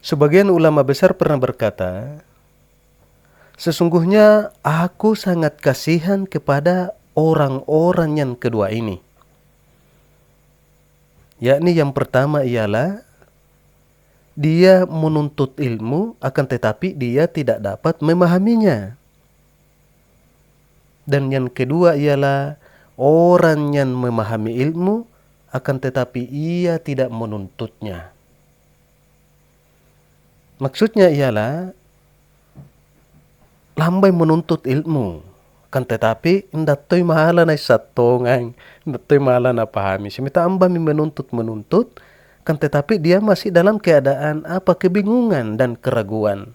Sebagian ulama besar pernah berkata, sesungguhnya aku sangat kasihan kepada orang-orang yang kedua ini. Yakni yang pertama ialah dia menuntut ilmu akan tetapi dia tidak dapat memahaminya. Dan yang kedua ialah orang yang memahami ilmu akan tetapi ia tidak menuntutnya. Maksudnya ialah lambai menuntut ilmu kan tetapi ndak toy mahala na satongan, ndak toy mahala na pahami. Semita amba menuntut kan tetapi dia masih dalam keadaan kebingungan dan keraguan.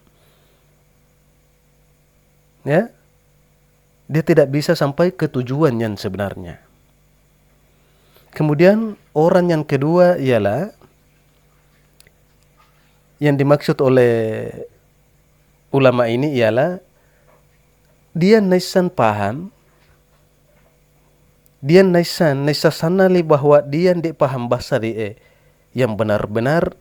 Ya, dia tidak bisa sampai ke tujuan yang sebenarnya. Kemudian orang yang kedua ialah yang dimaksud oleh ulama ini ialah dia naisan paham, dia naisan sanali bahwa dia ndek paham bahasa yang benar-benar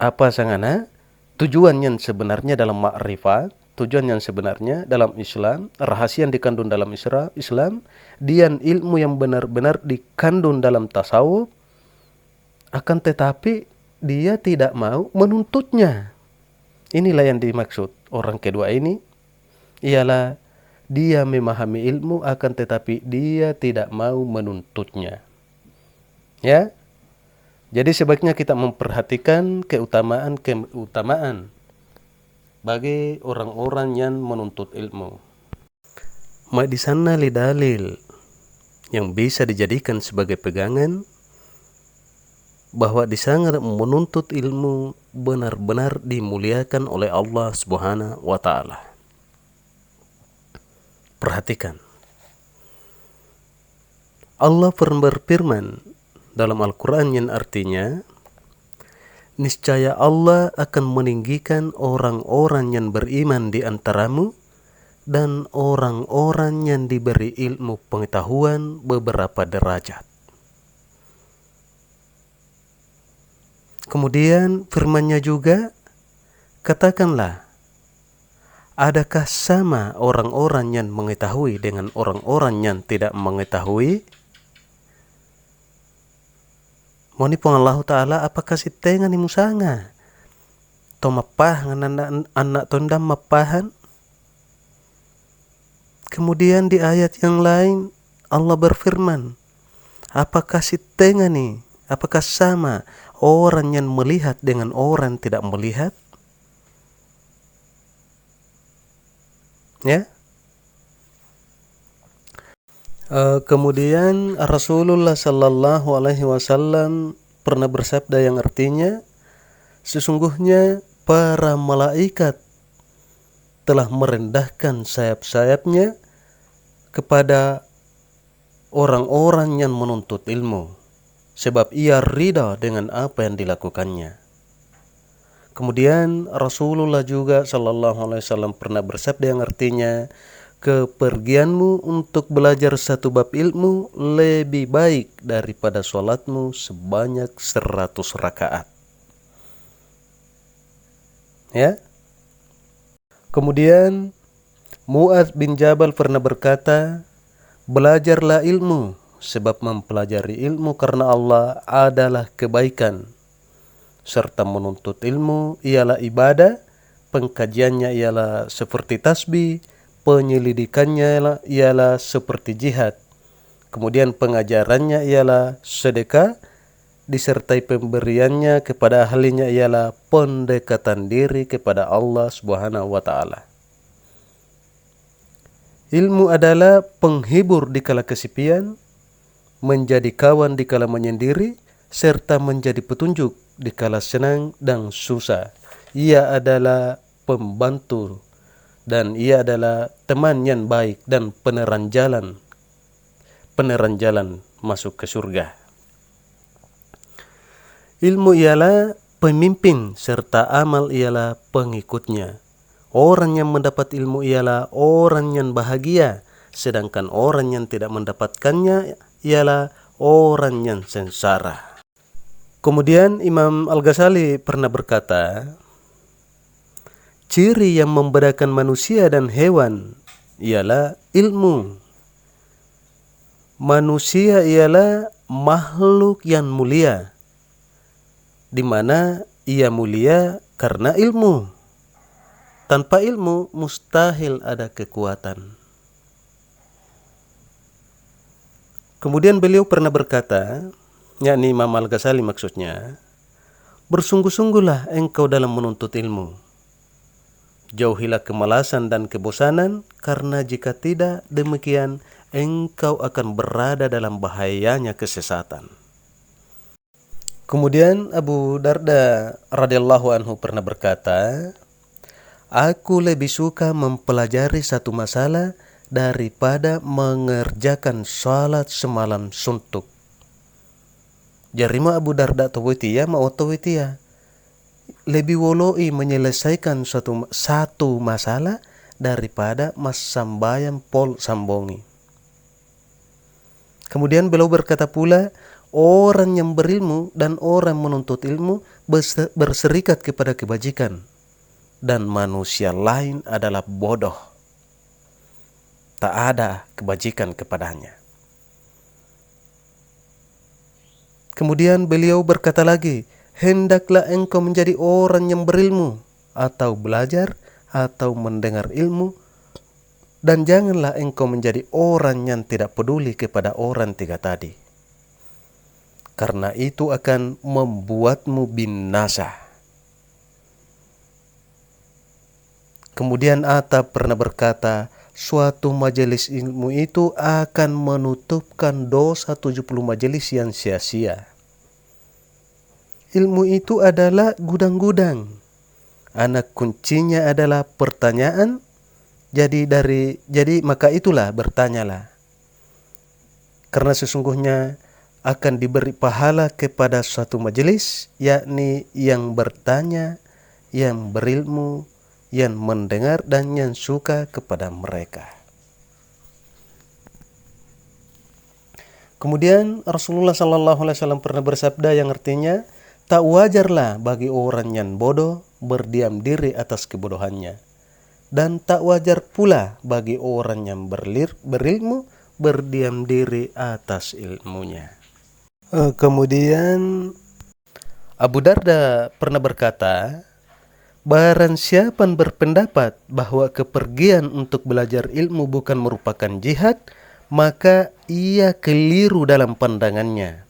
apa sangana tujuan yang sebenarnya dalam ma'rifat, tujuan yang sebenarnya dalam Islam, rahasia yang dikandung dalam Islam, dan ilmu yang benar-benar dikandung dalam tasawuf, akan tetapi dia tidak mau menuntutnya. Inilah yang dimaksud orang kedua ini, ialah dia memahami ilmu akan tetapi dia tidak mau menuntutnya. Ya. Jadi sebaiknya kita memperhatikan keutamaan bagi orang-orang yang menuntut ilmu. Di sana dalil yang bisa dijadikan sebagai pegangan bahwa di sana menuntut ilmu benar-benar dimuliakan oleh Allah Subhanahu wa taala. Perhatikan. Allah berfirman dalam Al-Quran yang artinya, niscaya Allah akan meninggikan orang-orang yang beriman di antaramu dan orang-orang yang diberi ilmu pengetahuan beberapa derajat. Kemudian firman-Nya juga, katakanlah, adakah sama orang-orang yang mengetahui dengan orang-orang yang tidak mengetahui? Moni pong Allah Ta'ala apakah si tengan ni musanga? To mapah anak tondam mapahan? Kemudian di ayat yang lain Allah berfirman, apakah si tengan ni? Apakah sama orang yang melihat dengan orang yang tidak melihat? Ya. Kemudian Rasulullah Sallallahu Alaihi Wasallam pernah bersabda yang artinya, sesungguhnya para malaikat telah merendahkan sayap-sayapnya kepada orang-orang yang menuntut ilmu, sebab ia ridha dengan apa yang dilakukannya. Kemudian Rasulullah juga Sallallahu Alaihi Wasallam pernah bersabda yang artinya, kepergianmu untuk belajar satu bab ilmu lebih baik daripada sholatmu sebanyak 100 rakaat. Ya. Kemudian Mu'adz bin Jabal pernah berkata, belajarlah ilmu sebab mempelajari ilmu karena Allah adalah kebaikan, serta menuntut ilmu ialah ibadah, pengkajiannya ialah seperti tasbih, penyelidikannya ialah seperti jihad. Kemudian pengajarannya ialah sedekah, disertai pemberiannya kepada ahlinya ialah pendekatan diri kepada Allah Subhanahu wa taala. Ilmu adalah penghibur di kala kesepian, menjadi kawan di kala menyendiri, serta menjadi petunjuk di kala senang dan susah. Ia adalah pembantu dan ia adalah teman yang baik dan penerang jalan masuk ke surga. Ilmu ialah pemimpin serta amal ialah pengikutnya. Orang yang mendapat ilmu ialah orang yang bahagia, sedangkan orang yang tidak mendapatkannya ialah orang yang sengsara. Kemudian Imam Al-Ghazali pernah berkata, ciri yang membedakan manusia dan hewan ialah ilmu. Manusia ialah makhluk yang mulia, di mana ia mulia karena ilmu. Tanpa ilmu mustahil ada kekuatan. Kemudian beliau pernah berkata, yakni Imam Al-Ghazali maksudnya, bersungguh-sungguhlah engkau dalam menuntut ilmu. Jauhilah kemalasan dan kebosanan, karena jika tidak demikian, engkau akan berada dalam bahayanya kesesatan. Kemudian Abu Darda radhiyallahu anhu pernah berkata, aku lebih suka mempelajari satu masalah daripada mengerjakan salat semalam suntuk. Jarima Abu Darda tawitia mau tawitia. Lebih woloi menyelesaikan satu masalah daripada mas sambayang pol sambongi. Kemudian beliau berkata pula, orang yang berilmu dan orang menuntut ilmu berserikat kepada kebajikan, dan manusia lain adalah bodoh, tak ada kebajikan kepadanya. Kemudian beliau berkata lagi, hendaklah engkau menjadi orang yang berilmu, atau belajar, atau mendengar ilmu, dan janganlah engkau menjadi orang yang tidak peduli kepada orang tiga tadi, karena itu akan membuatmu binasa. Kemudian Atta pernah berkata, suatu majelis ilmu itu akan menutupkan dosa 70 majelis yang sia-sia. Ilmu itu adalah gudang-gudang. Anak kuncinya adalah pertanyaan. Jadi maka itulah bertanyalah. Karena sesungguhnya akan diberi pahala kepada suatu majelis, yakni yang bertanya, yang berilmu, yang mendengar, dan yang suka kepada mereka. Kemudian Rasulullah SAW pernah bersabda yang artinya, tak wajarlah bagi orang yang bodoh berdiam diri atas kebodohannya, dan tak wajar pula bagi orang yang berilmu berdiam diri atas ilmunya. Kemudian Abu Darda pernah berkata, barang siapa berpendapat bahwa kepergian untuk belajar ilmu bukan merupakan jihad, maka ia keliru dalam pandangannya.